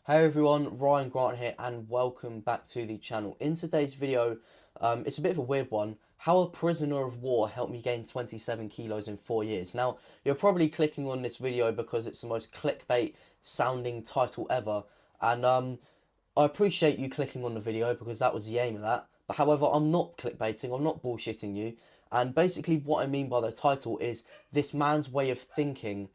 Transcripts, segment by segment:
Hey everyone, Ryan Grant here and welcome back to the channel. In today's video, it's a bit of a weird one. How a prisoner of war helped me gain 27 kilos in 4 years. Now, you're probably clicking on this video because it's the most clickbait sounding title ever. And I appreciate you clicking on the video because that was the aim of that. But however, I'm not clickbaiting, I'm not bullshitting you. And basically what I mean by the title is this man's way of thinking,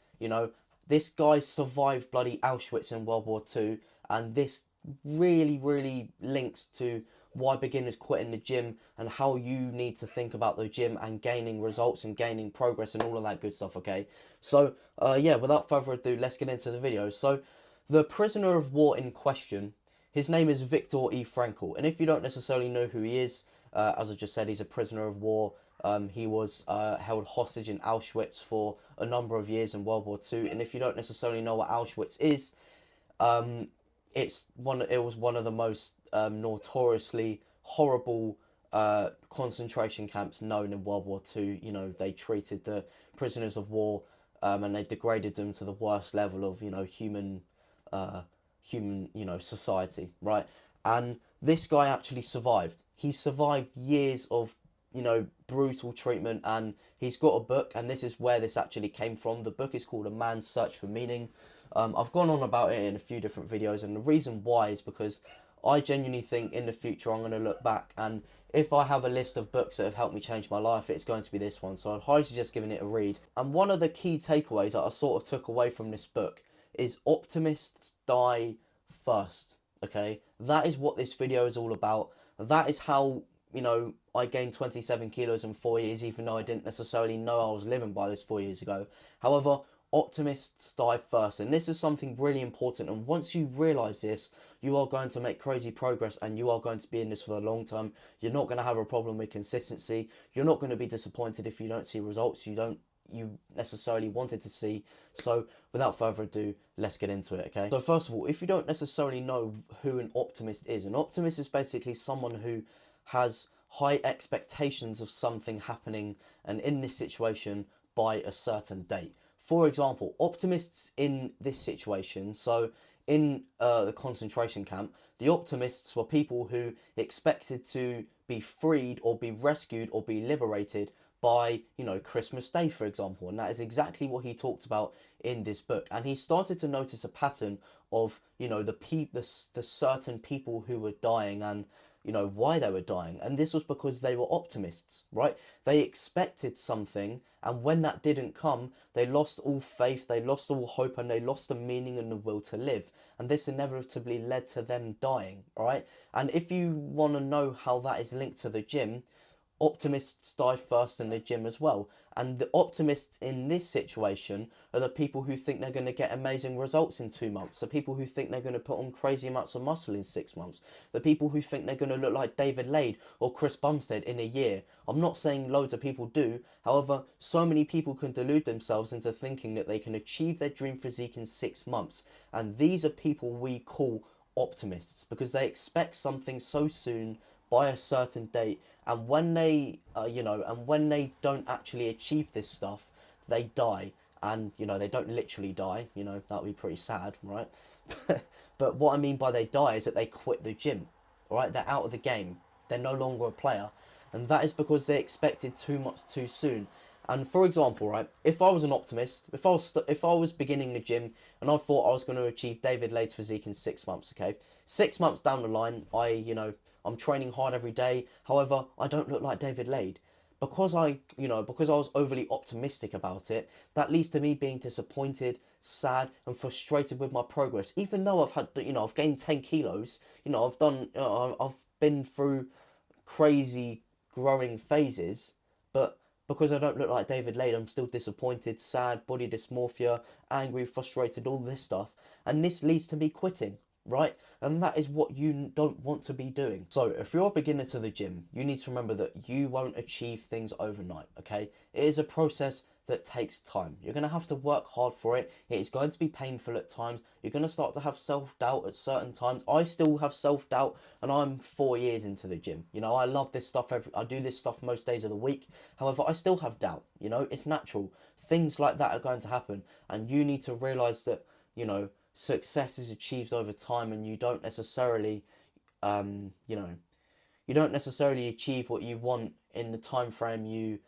this guy survived bloody Auschwitz in World War II, and this really links to why beginners quit in the gym and how you need to think about the gym and gaining results and gaining progress and all of that good stuff, okay? So, yeah, without further ado, let's get into the video. So, the prisoner of war in question, his name is Viktor E. Frankl, and if you don't necessarily know who he is, as I just said, he's a prisoner of war. He was held hostage in Auschwitz for a number of years in World War II. And if you don't necessarily know what Auschwitz is, it was one of the most notoriously horrible concentration camps known in World War II. They treated the prisoners of war and they degraded them to the worst level of human society, right? And this guy actually survived. He survived years of brutal treatment, and he's got a book, and this is where this actually came from. The book is called A Man's Search for Meaning. I've gone on about it in a few different videos, and the reason why is because I genuinely think in the future I'm going to look back, and if I have a list of books that have helped me change my life, it's going to be this one. So I'd highly suggest giving it a read. And one of the key takeaways that I sort of took away from this book is optimists die first. Okay, that is what this video is all about. That is how I gained 27 kilos in 4 years, even though I didn't necessarily know I was living by this 4 years ago. However, optimists die first, and this is something really important. And once you realize this, you are going to make crazy progress, and you are going to be in this for the long term. You're not going to have a problem with consistency. You're not going to be disappointed if you don't see results you necessarily wanted to see. So without further ado, let's get into it, okay? So first of all, if you don't necessarily know who an optimist is basically someone who has high expectations of something happening, and in this situation by a certain date. For example, optimists in this situation, so in the concentration camp, the optimists were people who expected to be freed or be rescued or be liberated by, Christmas Day, for example. And that is exactly what he talked about in this book. And he started to notice a pattern of, the certain people who were dying and, why they were dying. And this was because they were optimists, right? They expected something, and when that didn't come, they lost all faith, they lost all hope, and they lost the meaning and the will to live. And this inevitably led to them dying, right? And if you want to know how that is linked to the gym, optimists die first in the gym as well. And the optimists in this situation are the people who think they're going to get amazing results in 2 months, the people who think they're going to put on crazy amounts of muscle in 6 months, the people who think they're going to look like David Lade or Chris Bumstead in a year. I'm not saying loads of people do, however, so many people can delude themselves into thinking that they can achieve their dream physique in 6 months. And these are people we call optimists because they expect something so soon by a certain date, and when they when they don't actually achieve this stuff, they die. And they don't literally die, that would be pretty sad, right? But what I mean by they die is that they quit the gym. All right, they're out of the game, they're no longer a player, and that is because they expected too much too soon. And for example, right, if I was an optimist, if I was beginning the gym and I thought I was going to achieve David Lade's physique in 6 months, okay, 6 months down the line, I'm training hard every day. However, I don't look like David Lade. Because I was overly optimistic about it, that leads to me being disappointed, sad, and frustrated with my progress. Even though I've gained 10 kilos, I've been through crazy growing phases, but because I don't look like David Lade, I'm still disappointed, sad, body dysmorphia, angry, frustrated, all this stuff. And this leads to me quitting, right? And that is what you don't want to be doing. So if you're a beginner to the gym, you need to remember that you won't achieve things overnight, okay? It is a process that takes time. You're going to have to work hard for it. It is going to be painful at times. You're going to start to have self-doubt at certain times. I still have self-doubt, and I'm 4 years into the gym. I love this stuff. I do this stuff most days of the week. However, I still have doubt. It's natural. Things like that are going to happen, and you need to realize that, success is achieved over time, and you don't necessarily, you know, you don't necessarily achieve what you want in the time frame you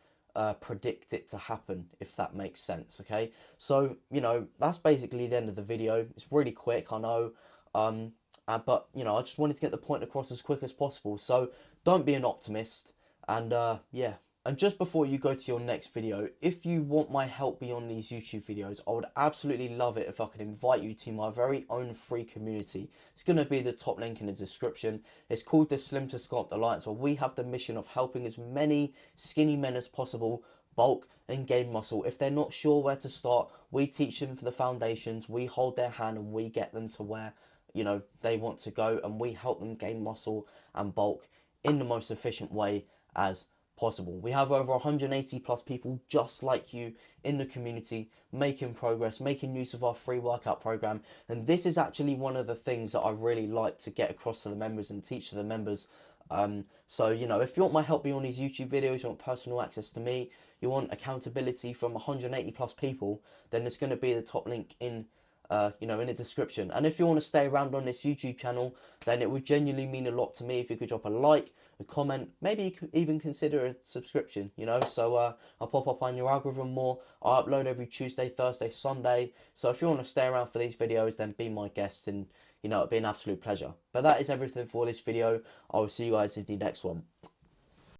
predict it to happen, if that makes sense. Okay, so you know, that's basically the end of the video. It's really quick, I know, but you know, I just wanted to get the point across as quick as possible. So don't be an optimist, and yeah. And just before you go to your next video, if you want my help beyond these YouTube videos, I would absolutely love it if I could invite you to my very own free community. It's going to be the top link in the description. It's called the SlimToSculpt Alliance, where we have the mission of helping as many skinny men as possible bulk and gain muscle. If they're not sure where to start, we teach them for the foundations, we hold their hand, and we get them to where, you know, they want to go, and we help them gain muscle and bulk in the most efficient way as possible. We have over 180 plus people just like you in the community, making progress, making use of our free workout program. And this is actually one of the things that I really like to get across to the members and teach to the members. So, you know, if you want my help beyond these YouTube videos, you want personal access to me, you want accountability from 180 plus people, then it's going to be the top link in you know, in the description. And if you want to stay around on this YouTube channel, then it would genuinely mean a lot to me if you could drop a like, a comment, maybe you could even consider a subscription, you know. So I'll pop up on your algorithm more. I upload every Tuesday, Thursday, Sunday. So if you want to stay around for these videos, then be my guest, and you know, it'd be an absolute pleasure. But that is everything for this video. I will see you guys in the next one.